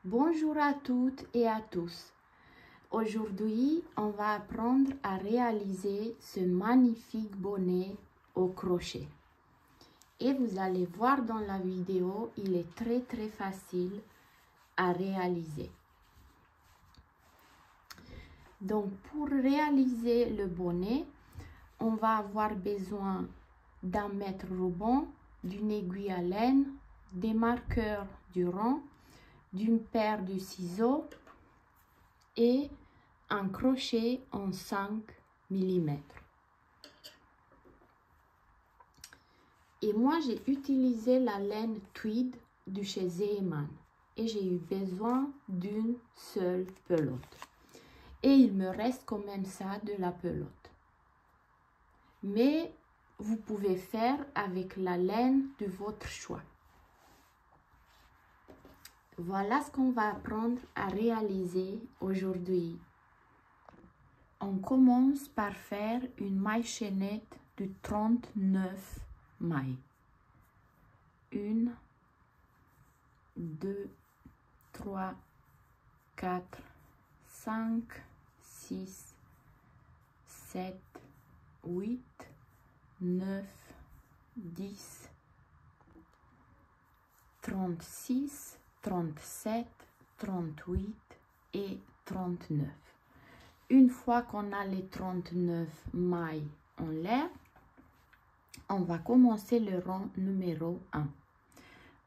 Bonjour à toutes et à tous. Aujourd'hui, on va apprendre à réaliser ce magnifique bonnet au crochet. Et vous allez voir dans la vidéo, il est très facile à réaliser. Donc, pour réaliser le bonnet, on va avoir besoin d'un mètre ruban, d'une aiguille à laine, des marqueurs du rond, d'une paire de ciseaux et un crochet en 5 mm. Et moi, j'ai utilisé la laine tweed de chez Zeeman et j'ai eu besoin d'une seule pelote. Et il me reste quand même ça de la pelote. Mais vous pouvez faire avec la laine de votre choix. Voilà ce qu'on va apprendre à réaliser aujourd'hui. On commence par faire une maille chaînette de 39 mailles. 1, 2, 3, 4, 5, 6, 7, 8, 9, 10, 36, 37, 38 et 39. Une fois qu'on a les 39 mailles en l'air, on va commencer le rang numéro 1.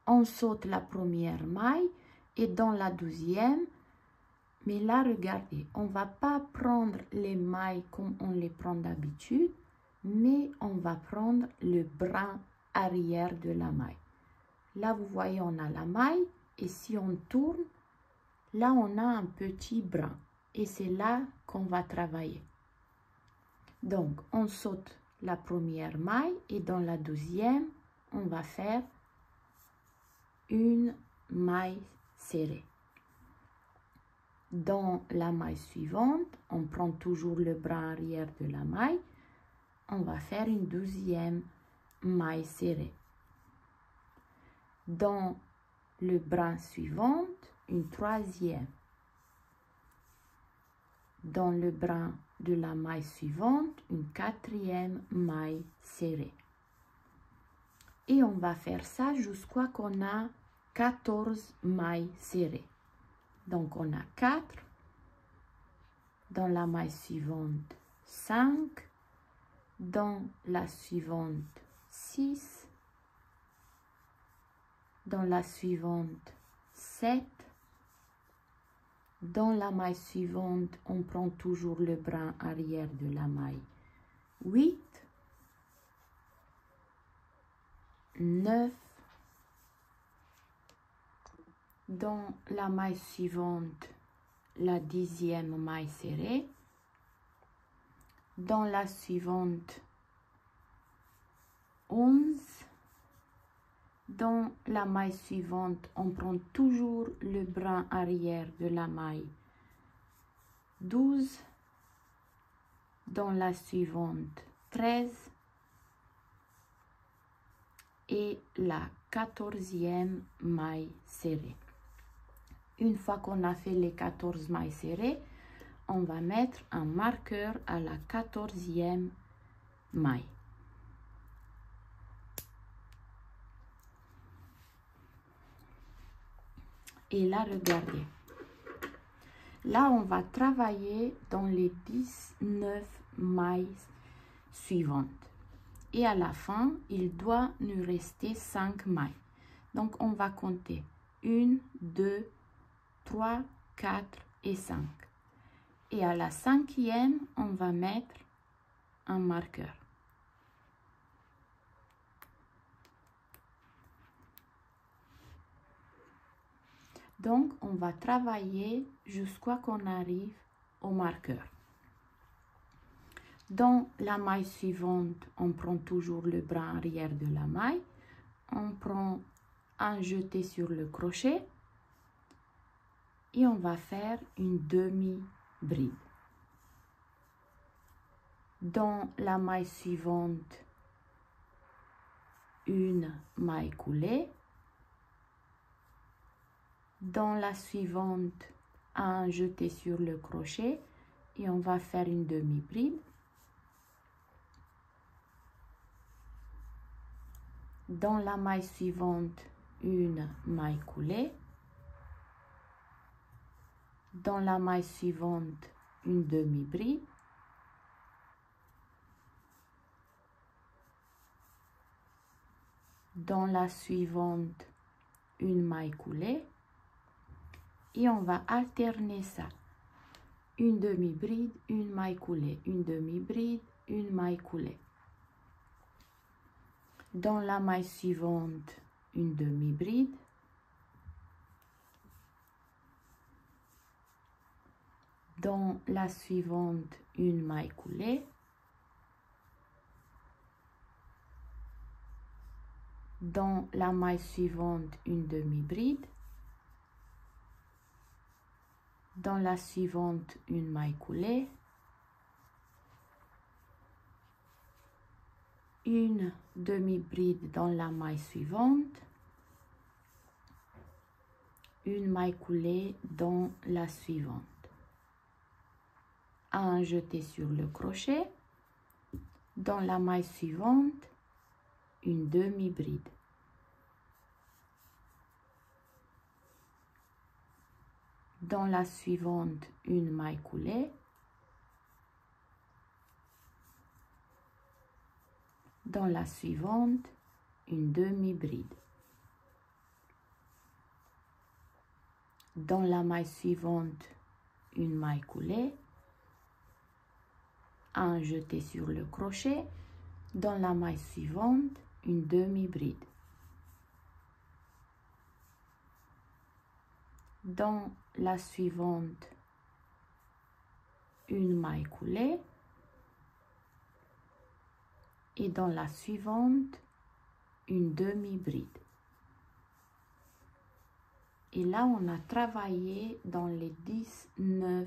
On saute la première maille et dans la 12e, mais là regardez, on va pas prendre les mailles comme on les prend d'habitude, mais on va prendre le brin arrière de la maille. Là vous voyez, on a la maille et si on tourne, là on a un petit brin. Et c'est là qu'on va travailler. Donc, on saute la première maille et dans la 12e, on va faire une maille serrée. Dans la maille suivante, on prend toujours le bras arrière de la maille. On va faire une 12e maille serrée. Dans le bras suivant, une 3e. Dans le brin de la maille suivante, une 4e maille serrée. Et on va faire ça jusqu'à qu'on a 14 mailles serrées. Donc on a 4, dans la maille suivante 5, dans la suivante 6, dans la suivante 7, dans la maille suivante, on prend toujours le brin arrière de la maille 8, 9, dans la maille suivante, la 10e maille serrée, dans la suivante 11, dans la maille suivante, on prend toujours le brin arrière de la maille 12, dans la suivante 13 et la 14e maille serrée. Une fois qu'on a fait les 14 mailles serrées, on va mettre un marqueur à la 14e maille. Et là, regardez. Là, on va travailler dans les 19 mailles suivantes. Et à la fin, il doit nous rester 5 mailles. Donc, on va compter 1, 2, 3, 4 et 5. Et à la 5e, on va mettre un marqueur. Donc, on va travailler jusqu'à qu'on arrive au marqueur. Dans la maille suivante, on prend toujours le bras arrière de la maille. On prend un jeté sur le crochet. Et on va faire une demi-bride. Dans la maille suivante, une maille coulée. Dans la suivante, un jeté sur le crochet et on va faire une demi-bride. Dans la maille suivante, une maille coulée. Dans la maille suivante, une demi-bride. Dans la suivante, une maille coulée. Et on va alterner ça. Une demi-bride, une maille coulée, une demi-bride, une maille coulée. Dans la maille suivante, une demi-bride. Dans la suivante, une maille coulée. Dans la maille suivante, une demi-bride. Dans la suivante, une maille coulée. Une demi-bride dans la maille suivante. Une maille coulée dans la suivante. Un jeté sur le crochet. Dans la maille suivante, une demi-bride. Dans la suivante, une maille coulée. Dans la suivante, une demi-bride. Dans la maille suivante, une maille coulée. Un jeté sur le crochet. Dans la maille suivante, une demi-bride. Dans la suivante, une maille coulée. Et dans la suivante, une demi-bride. Et là, on a travaillé dans les 19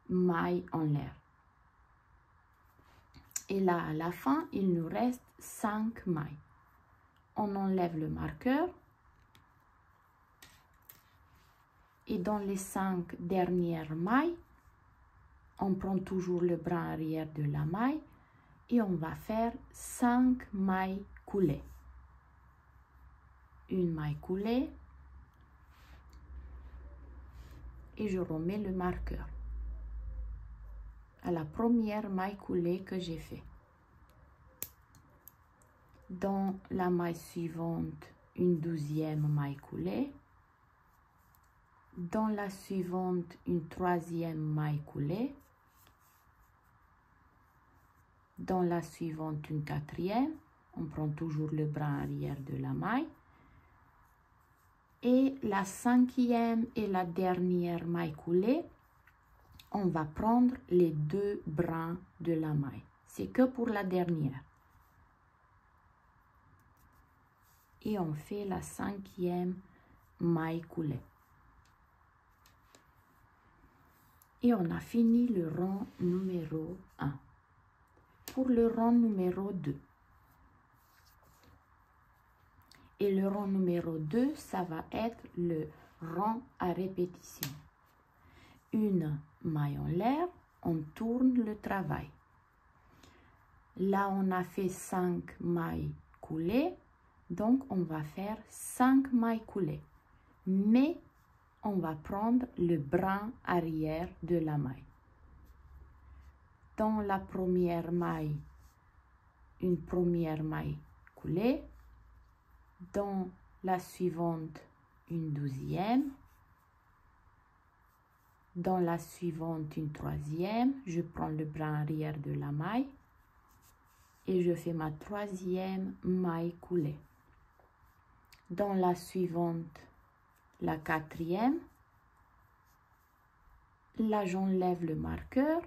mailles en l'air. Et là, à la fin, il nous reste 5 mailles. On enlève le marqueur. Et dans les 5 dernières mailles, on prend toujours le brin arrière de la maille et on va faire 5 mailles coulées. Une maille coulée et je remets le marqueur à la première maille coulée que j'ai fait. Dans la maille suivante, une 12e maille coulée. Dans la suivante, une 3e maille coulée. Dans la suivante, une 4e. On prend toujours le brin arrière de la maille. Et la 5e et la dernière maille coulée, on va prendre les 2 brins de la maille. C'est que pour la dernière. Et on fait la 5e maille coulée. Et on a fini le rang numéro 1. Pour le rang numéro 2. Et le rang numéro 2, ça va être le rang à répétition. Une maille en l'air, on tourne le travail. Là, on a fait 5 mailles coulées, donc on va faire 5 mailles coulées. Mais on va prendre le brin arrière de la maille. Dans la première maille, une première maille coulée. Dans la suivante, une 12e. Dans la suivante, une 3e. Je prends le brin arrière de la maille et je fais ma 3e maille coulée. Dans la suivante, la 4e. Là, j'enlève le marqueur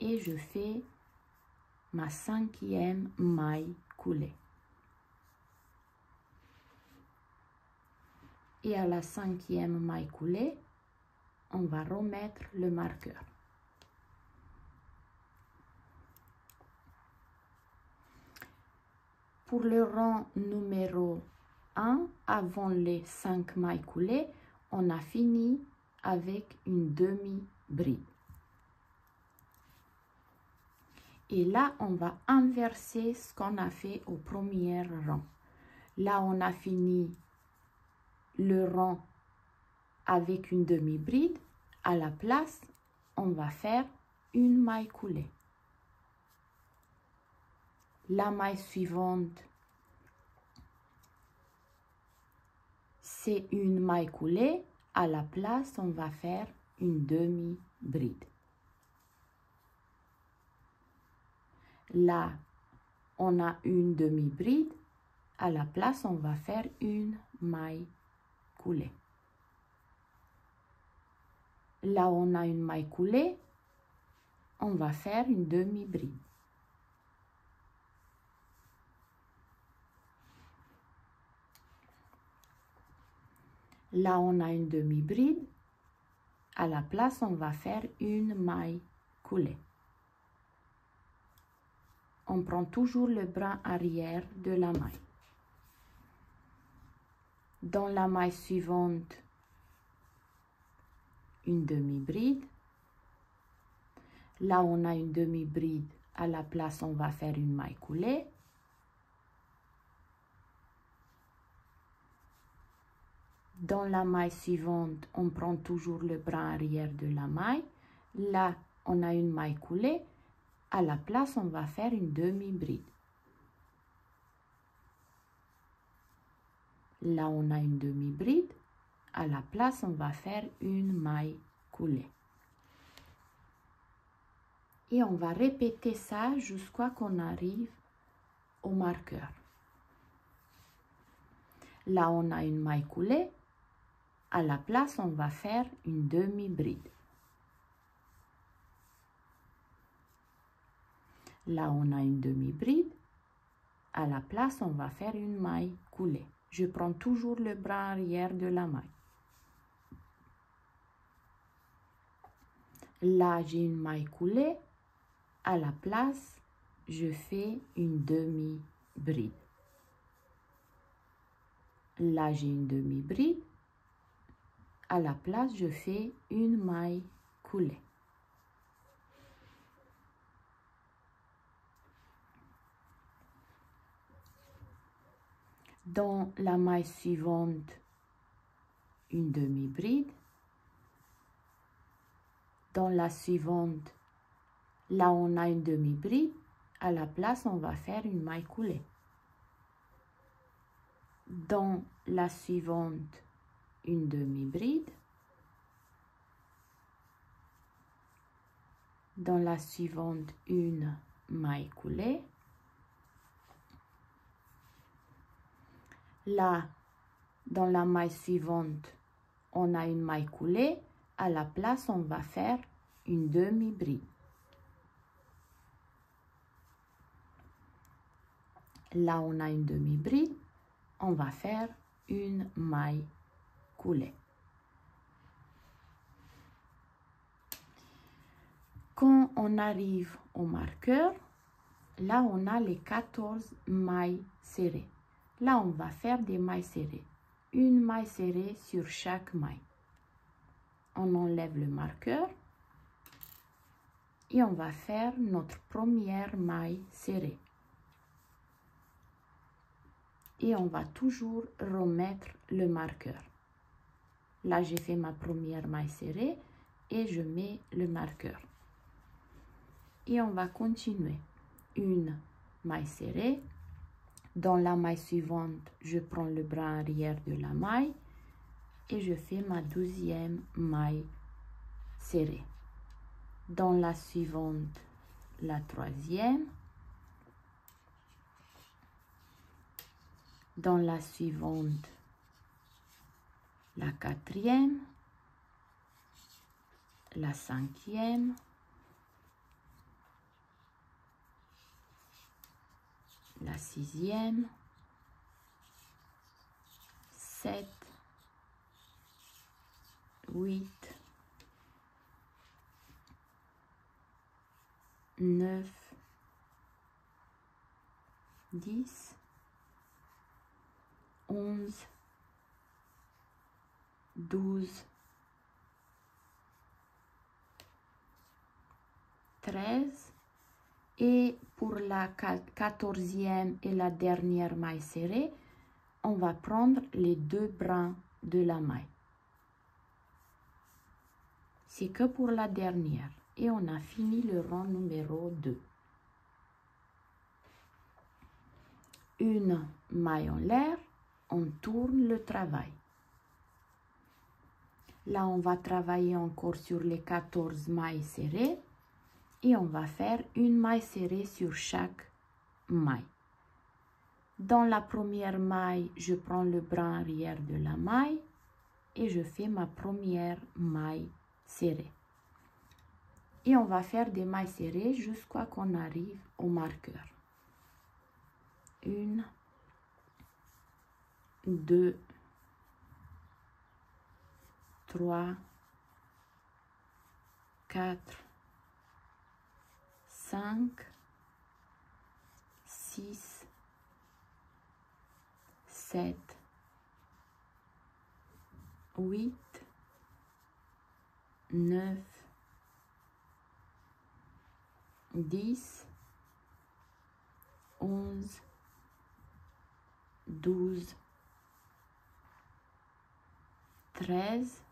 et je fais ma 5e maille coulée. Et à la 5e maille coulée, on va remettre le marqueur. Pour le rang numéro 1, avant les 5 mailles coulées, on a fini avec une demi-bride. Et là, on va inverser ce qu'on a fait au premier rang. Là, on a fini le rang avec une demi-bride. À la place, on va faire une maille coulée. La maille suivante, c'est une maille coulée. À la place, on va faire une demi-bride. Là, on a une demi-bride. À la place, on va faire une maille coulée. Là, on a une maille coulée. On va faire une demi-bride. Là, on a une demi-bride. À la place, on va faire une maille coulée. On prend toujours le bras arrière de la maille. Dans la maille suivante, une demi-bride. Là, on a une demi-bride. À la place, on va faire une maille coulée. Dans la maille suivante, on prend toujours le bras arrière de la maille. Là, on a une maille coulée. À la place, on va faire une demi-bride. Là, on a une demi-bride. À la place, on va faire une maille coulée. Et on va répéter ça jusqu'à qu'on arrive au marqueur. Là, on a une maille coulée. À la place, on va faire une demi-bride. Là, on a une demi-bride. À la place, on va faire une maille coulée. Je prends toujours le bras arrière de la maille. Là, j'ai une maille coulée. À la place, je fais une demi-bride. Là, j'ai une demi-bride. À la place, je fais une maille coulée. Dans la maille suivante, une demi-bride. Dans la suivante, là on a une demi-bride. À la place, on va faire une maille coulée. Dans la suivante, une demi-bride. Dans la suivante, une maille coulée. Là, dans la maille suivante, on a une maille coulée. À la place, on va faire une demi-bride. Là, on a une demi-bride. On va faire une maille coulée. Quand on arrive au marqueur, là, on a les 14 mailles serrées. Là, on va faire des mailles serrées. Une maille serrée sur chaque maille. On enlève le marqueur et on va faire notre première maille serrée. Et on va toujours remettre le marqueur. Là, j'ai fait ma première maille serrée et je mets le marqueur. Et on va continuer. Une maille serrée. Dans la maille suivante, je prends le bras arrière de la maille et je fais ma deuxième maille serrée. Dans la suivante, la troisième. Dans la suivante, la quatrième, la cinquième, la sixième, 7, 8, 9, 10, 11, 12, 13. Et pour la 14e et la dernière maille serrée, on va prendre les 2 brins de la maille. C'est que pour la dernière. Et on a fini le rang numéro 2. Une maille en l'air, on tourne le travail. Là, on va travailler encore sur les 14 mailles serrées et on va faire une maille serrée sur chaque maille. Dans la première maille, je prends le brin arrière de la maille et je fais ma première maille serrée. Et on va faire des mailles serrées jusqu'à ce qu'on arrive au marqueur. 1, 2, 3, 4, 5, 6, 7, 8, 9, 10, 11, 12, 13.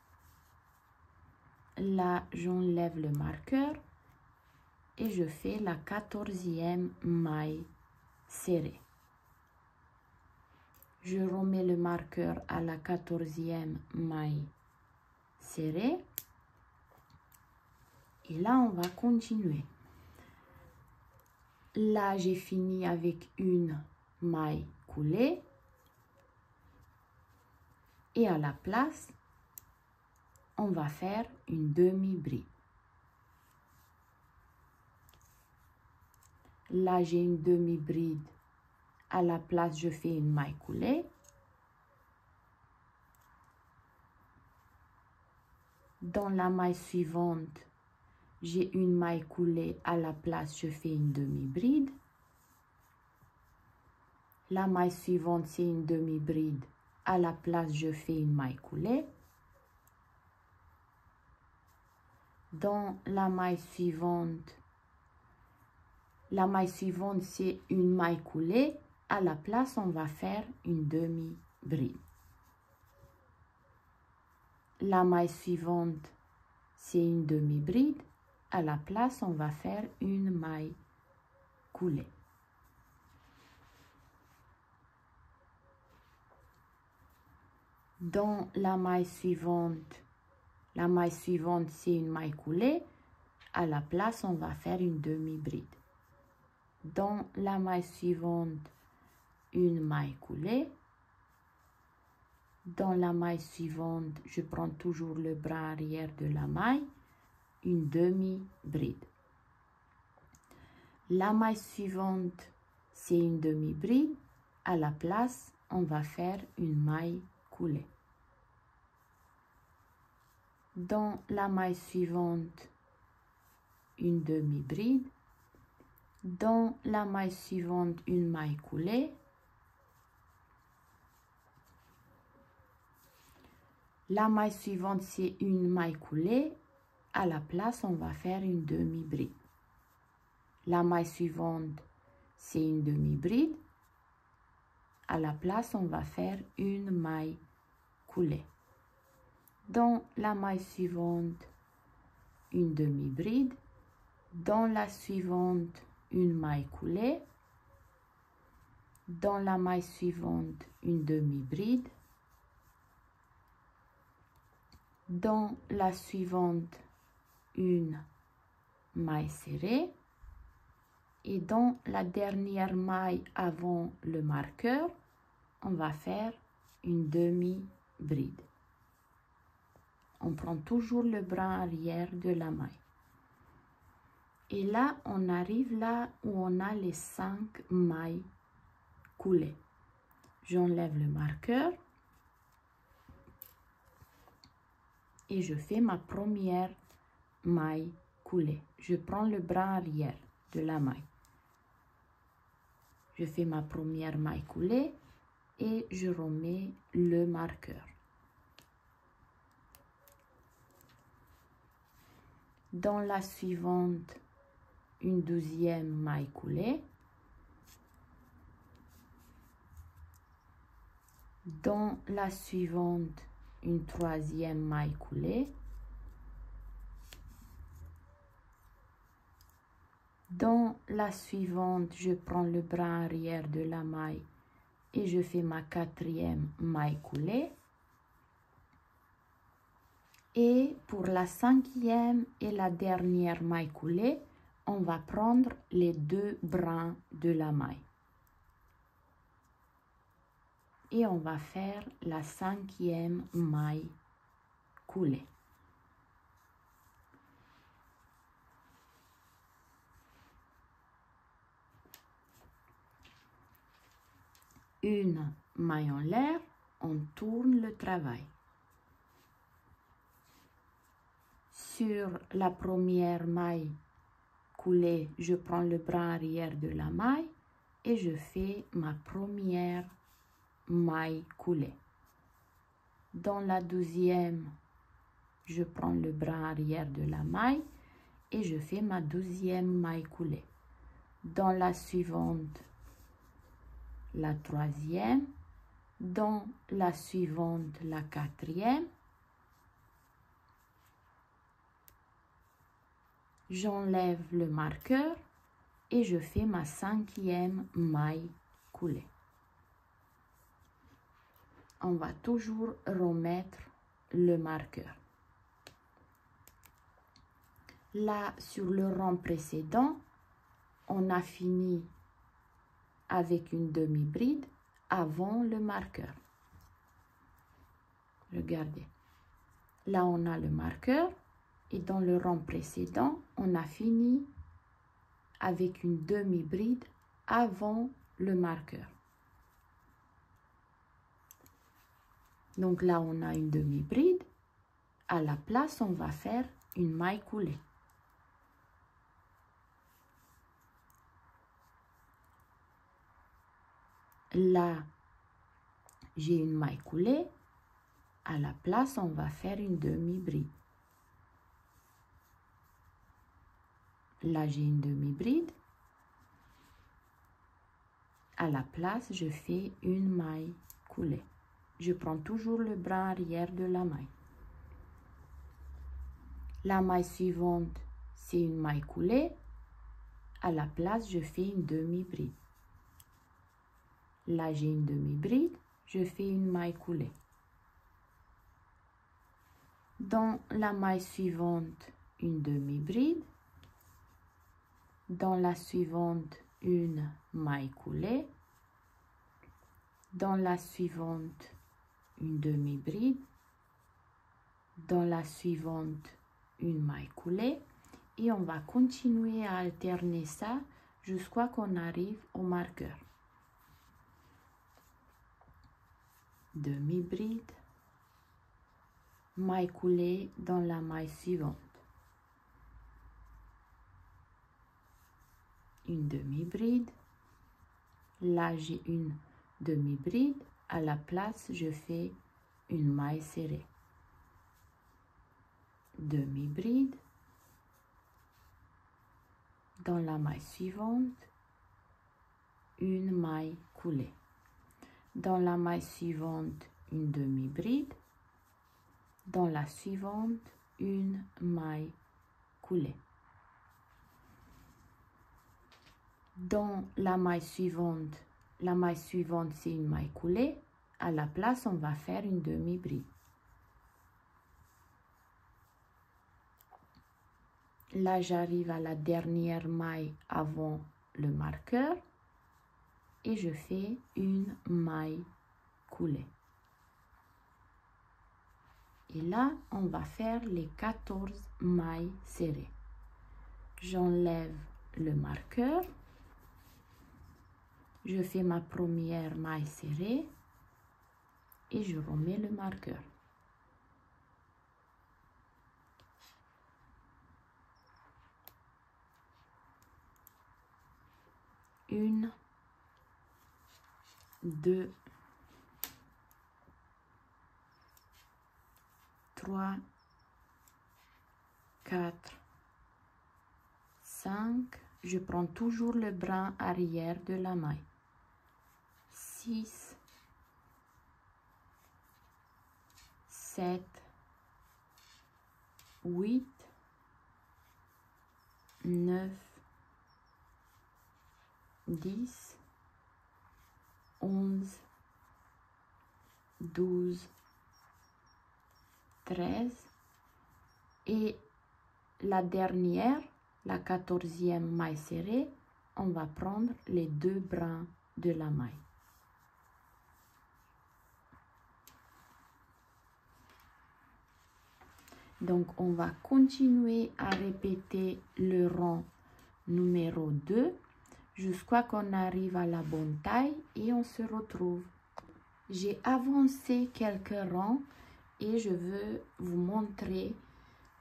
Là, j'enlève le marqueur et je fais la 14e maille serrée. Je remets le marqueur à la 14e maille serrée. Et là, on va continuer. Là, j'ai fini avec une maille coulée. Et à la place, on va faire une demi-bride. Là, j'ai une demi-bride. À la place, je fais une maille coulée. Dans la maille suivante, j'ai une maille coulée. À la place, je fais une demi-bride. La maille suivante, c'est une demi-bride. À la place, je fais une maille coulée. Dans la maille suivante, c'est une maille coulée. À la place, on va faire une demi-bride. La maille suivante, c'est une demi-bride. À la place, on va faire une maille coulée. Dans la maille suivante, c'est une maille coulée. À la place, on va faire une demi-bride. Dans la maille suivante, une maille coulée. Dans la maille suivante, je prends toujours le bras arrière de la maille, une demi-bride. La maille suivante, c'est une demi-bride. À la place, on va faire une maille coulée. Dans la maille suivante, une demi-bride. Dans la maille suivante, une maille coulée. La maille suivante, c'est une maille coulée. À la place, on va faire une demi-bride. La maille suivante, c'est une demi-bride. À la place, on va faire une maille coulée. Dans la maille suivante, une demi-bride. Dans la suivante, une maille coulée. Dans la maille suivante, une demi-bride. Dans la suivante, une maille serrée. Et dans la dernière maille avant le marqueur, on va faire une demi-bride. On prend toujours le bras arrière de la maille. Et là, on arrive là où on a les 5 mailles coulées. J'enlève le marqueur et je fais ma première maille coulée. Je prends le bras arrière de la maille. Je fais ma première maille coulée et je remets le marqueur. Dans la suivante, une 12e maille coulée. Dans la suivante, une 3e maille coulée. Dans la suivante, je prends le bras arrière de la maille et je fais ma 4e maille coulée. Et pour la 5e et la dernière maille coulée, on va prendre les 2 brins de la maille. Et on va faire la 5e maille coulée. Une maille en l'air, on tourne le travail. Sur la première maille coulée, je prends le bras arrière de la maille et je fais ma première maille coulée. Dans la 12e, je prends le bras arrière de la maille et je fais ma 12e maille coulée. Dans la suivante, la 3e. Dans la suivante, la 4e. J'enlève le marqueur et je fais ma 5e maille coulée. On va toujours remettre le marqueur. Là, sur le rang précédent, on a fini avec une demi-bride avant le marqueur. Regardez. Là, on a le marqueur et dans le rang précédent, on a fini avec une demi-bride avant le marqueur. Donc là, on a une demi-bride. À la place, on va faire une maille coulée. Là, j'ai une maille coulée. À la place, on va faire une demi-bride. Là, j'ai une demi-bride. À la place, je fais une maille coulée. Je prends toujours le bras arrière de la maille. La maille suivante, c'est une maille coulée. À la place, je fais une demi-bride. Là, j'ai une demi-bride. Je fais une maille coulée. Dans la maille suivante, une demi-bride. Dans la suivante, une maille coulée. Dans la suivante, une demi-bride. Dans la suivante, une maille coulée. Et on va continuer à alterner ça jusqu'à qu'on arrive au marqueur. Demi-bride, maille coulée dans la maille suivante. Une demi-bride. Là, j'ai une demi-bride. À la place, je fais une maille serrée. Demi-bride. Dans la maille suivante, une maille coulée. Dans la maille suivante, une demi-bride. Dans la suivante, une maille coulée. Dans la maille suivante c'est une maille coulée. À la place, on va faire une demi-bride. Là, j'arrive à la dernière maille avant le marqueur et je fais une maille coulée. Et là, on va faire les 14 mailles serrées. J'enlève le marqueur. Je fais ma première maille serrée et je remets le marqueur. Une, deux, trois, quatre, 5, je prends toujours le brin arrière de la maille. 6, 7, 8, 9, 10, 11, 12, 13 et la dernière, la 14e maille serrée, on va prendre les 2 brins de la maille. Donc, on va continuer à répéter le rang numéro 2 jusqu'à qu'on arrive à la bonne taille et on se retrouve. J'ai avancé quelques rangs et je veux vous montrer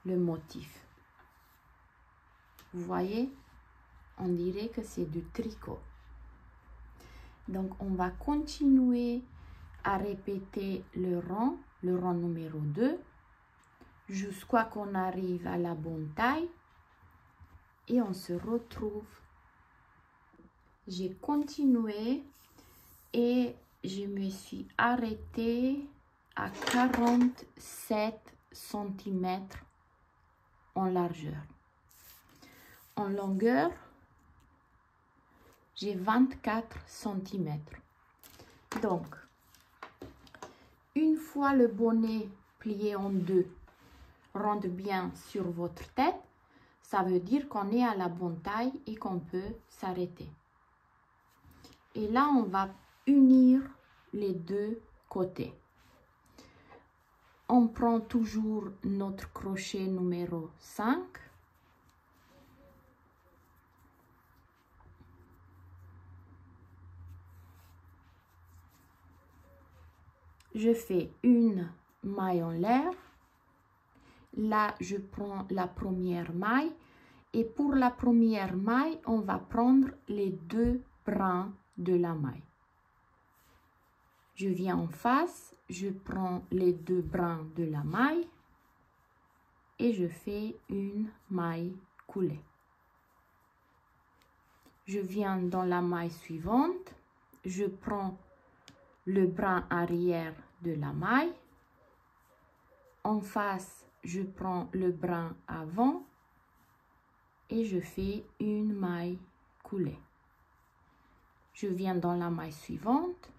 le motif. Vous voyez, on dirait que c'est du tricot. Donc, on va continuer à répéter le rang numéro 2, jusqu'à qu'on arrive à la bonne taille et on se retrouve. J'ai continué et je me suis arrêtée à 47 cm en largeur. En longueur, j'ai 24 cm. Donc, une fois le bonnet plié en deux rentre bien sur votre tête, ça veut dire qu'on est à la bonne taille et qu'on peut s'arrêter. Et là, on va unir les deux côtés. On prend toujours notre crochet numéro 5. Je fais une maille en l'air. Là, je prends la première maille. Et pour la première maille, on va prendre les 2 brins de la maille. Je viens en face, je prends les 2 brins de la maille et je fais une maille coulée. Je viens dans la maille suivante, je prends le brin arrière de la maille. En face, je prends le brin avant et je fais une maille coulée. Je viens dans la maille suivante,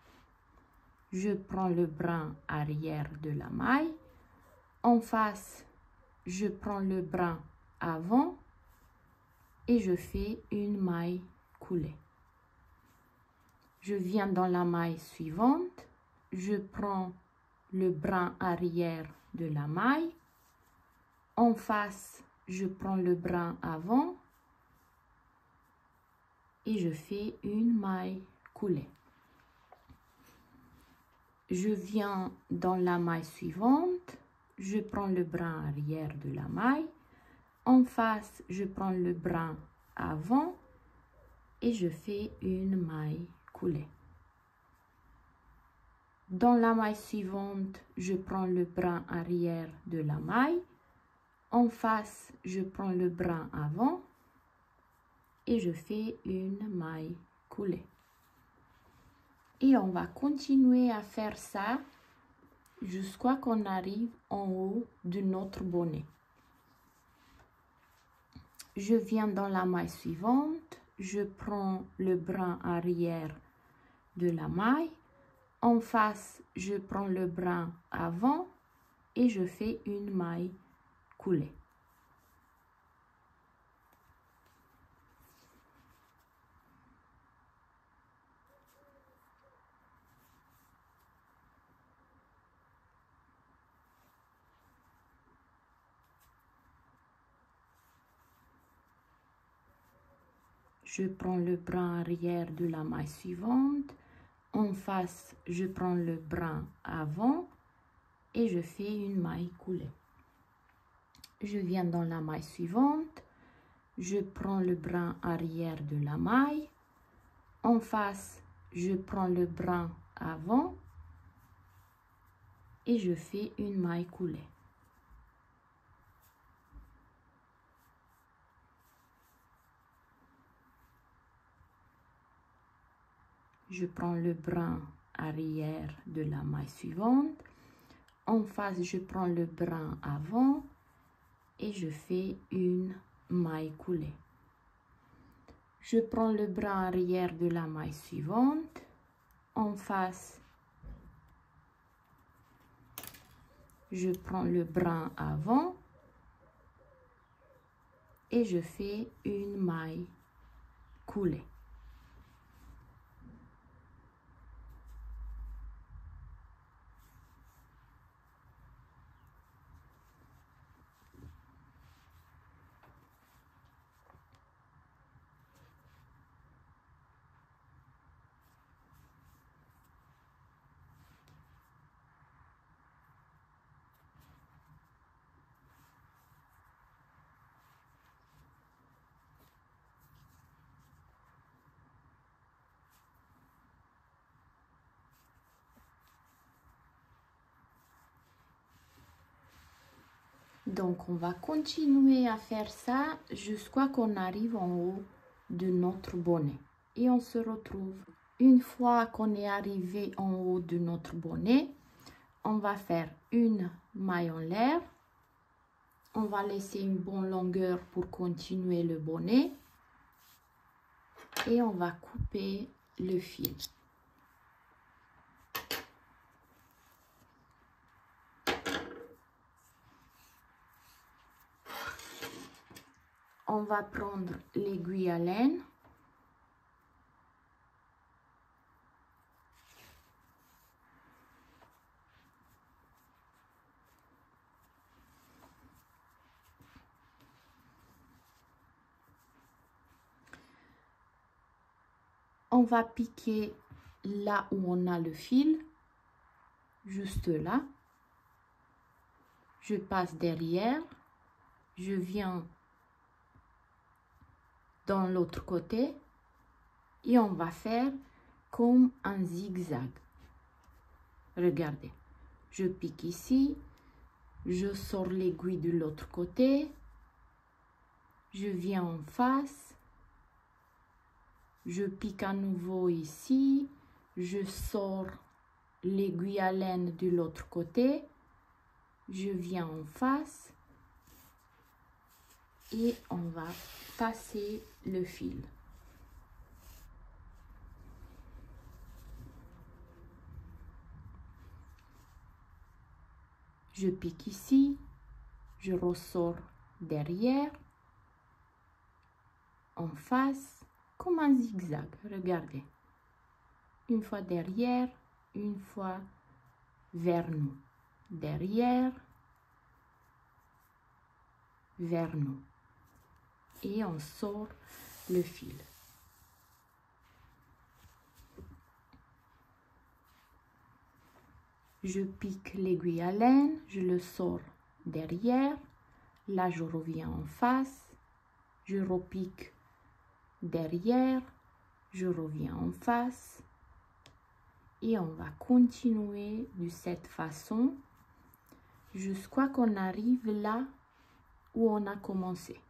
je prends le brin arrière de la maille. En face, je prends le brin avant et je fais une maille coulée. Je viens dans la maille suivante, je prends le brin arrière de la maille. En face, je prends le brin avant et je fais une maille coulée. Je viens dans la maille suivante, je prends le brin arrière de la maille. En face, je prends le brin avant et je fais une maille coulée. Dans la maille suivante, je prends le brin arrière de la maille. En face, je prends le brin avant et je fais une maille coulée. Et on va continuer à faire ça jusqu'à qu'on arrive en haut de notre bonnet. Je viens dans la maille suivante, je prends le brin arrière de la maille. En face, je prends le brin avant et je fais une maille coulée. Je prends le brin arrière de la maille suivante. En face, je prends le brin avant et je fais une maille coulée. Je viens dans la maille suivante. Je prends le brin arrière de la maille. En face, je prends le brin avant et je fais une maille coulée. je prends le brin arrière de la maille suivante. En face, je prends le brin avant et je fais une maille coulée. Je prends le brin arrière de la maille suivante. En face, je prends le brin avant et je fais une maille coulée. Donc, on va continuer à faire ça jusqu'à qu'on arrive en haut de notre bonnet. Et on se retrouve. Une fois qu'on est arrivé en haut de notre bonnet, on va faire une maille en l'air. On va laisser une bonne longueur pour continuer le bonnet. Et on va couper le fil. On va prendre l'aiguille à laine. On va piquer là où on a le fil, juste là. Je passe derrière, je viens dans l'autre côté et on va faire comme un zigzag. Regardez, je pique ici, je sors l'aiguille de l'autre côté, je viens en face, je pique à nouveau ici, je sors l'aiguille à laine de l'autre côté, je viens en face et on va passer le fil. Je pique ici, je ressors derrière, en face, comme un zigzag. Regardez. Une fois derrière, une fois vers nous. Derrière, vers nous. Et on sort le fil. Je pique l'aiguille à laine, je le sors derrière. Là, je reviens en face. Je repique derrière. Je reviens en face. Et on va continuer de cette façon jusqu'à qu'on arrive là où on a commencé.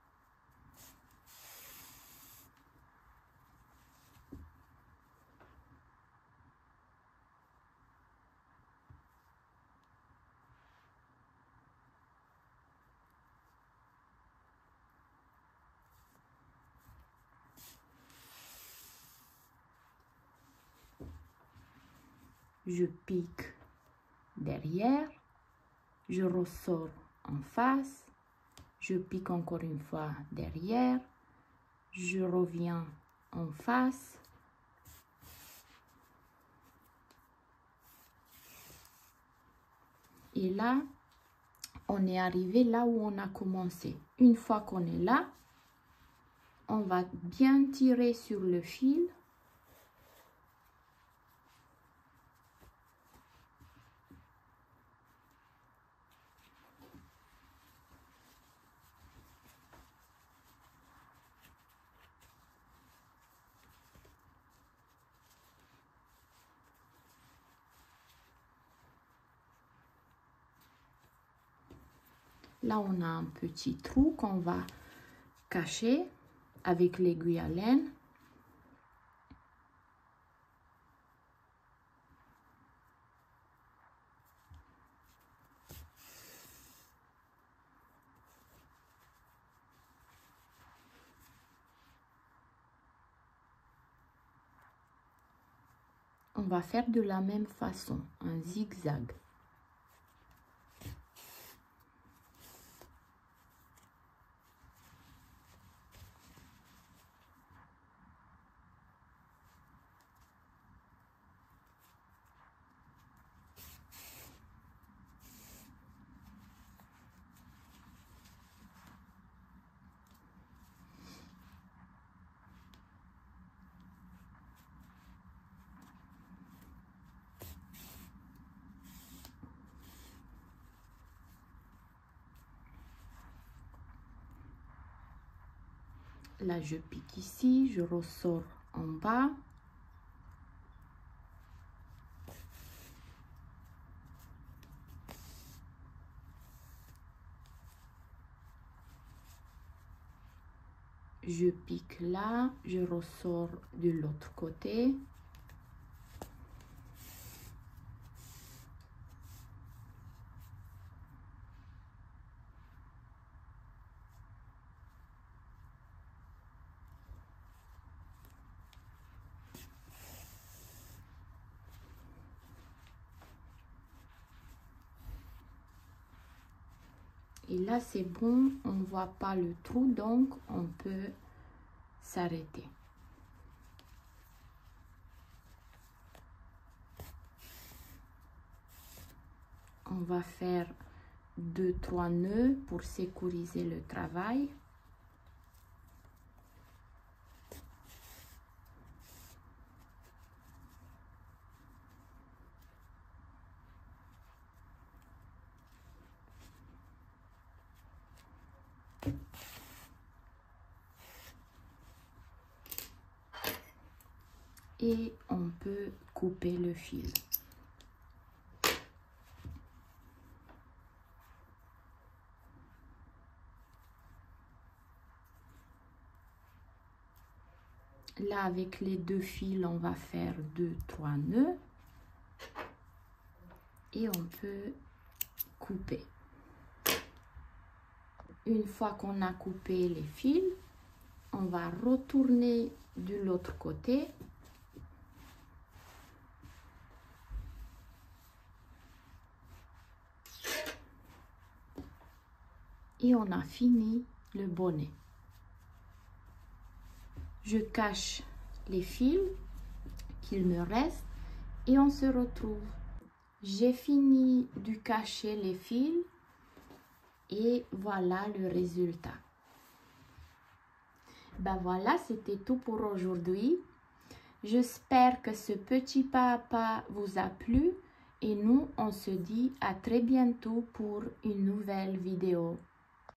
Je pique derrière, je ressors en face, je pique encore une fois derrière, je reviens en face. Et là, on est arrivé là où on a commencé. Une fois qu'on est là, on va bien tirer sur le fil. Là, on a un petit trou qu'on va cacher avec l'aiguille à laine. On va faire de la même façon, un zigzag. Là, je pique ici, je ressors en bas. Je pique là, je ressors de l'autre côté. Et là, c'est bon, on ne voit pas le trou, donc on peut s'arrêter. On va faire 2-3 nœuds pour sécuriser le travail. Et on peut couper le fil. Là, avec les deux fils, on va faire 2-3 nœuds. Et on peut couper. Une fois qu'on a coupé les fils, on va retourner de l'autre côté. Et on a fini le bonnet. Je cache les fils qu'il me reste et on se retrouve. J'ai fini de cacher les fils et voilà le résultat. Ben voilà, c'était tout pour aujourd'hui. J'espère que ce petit pas à pas vous a plu et nous, on se dit à très bientôt pour une nouvelle vidéo.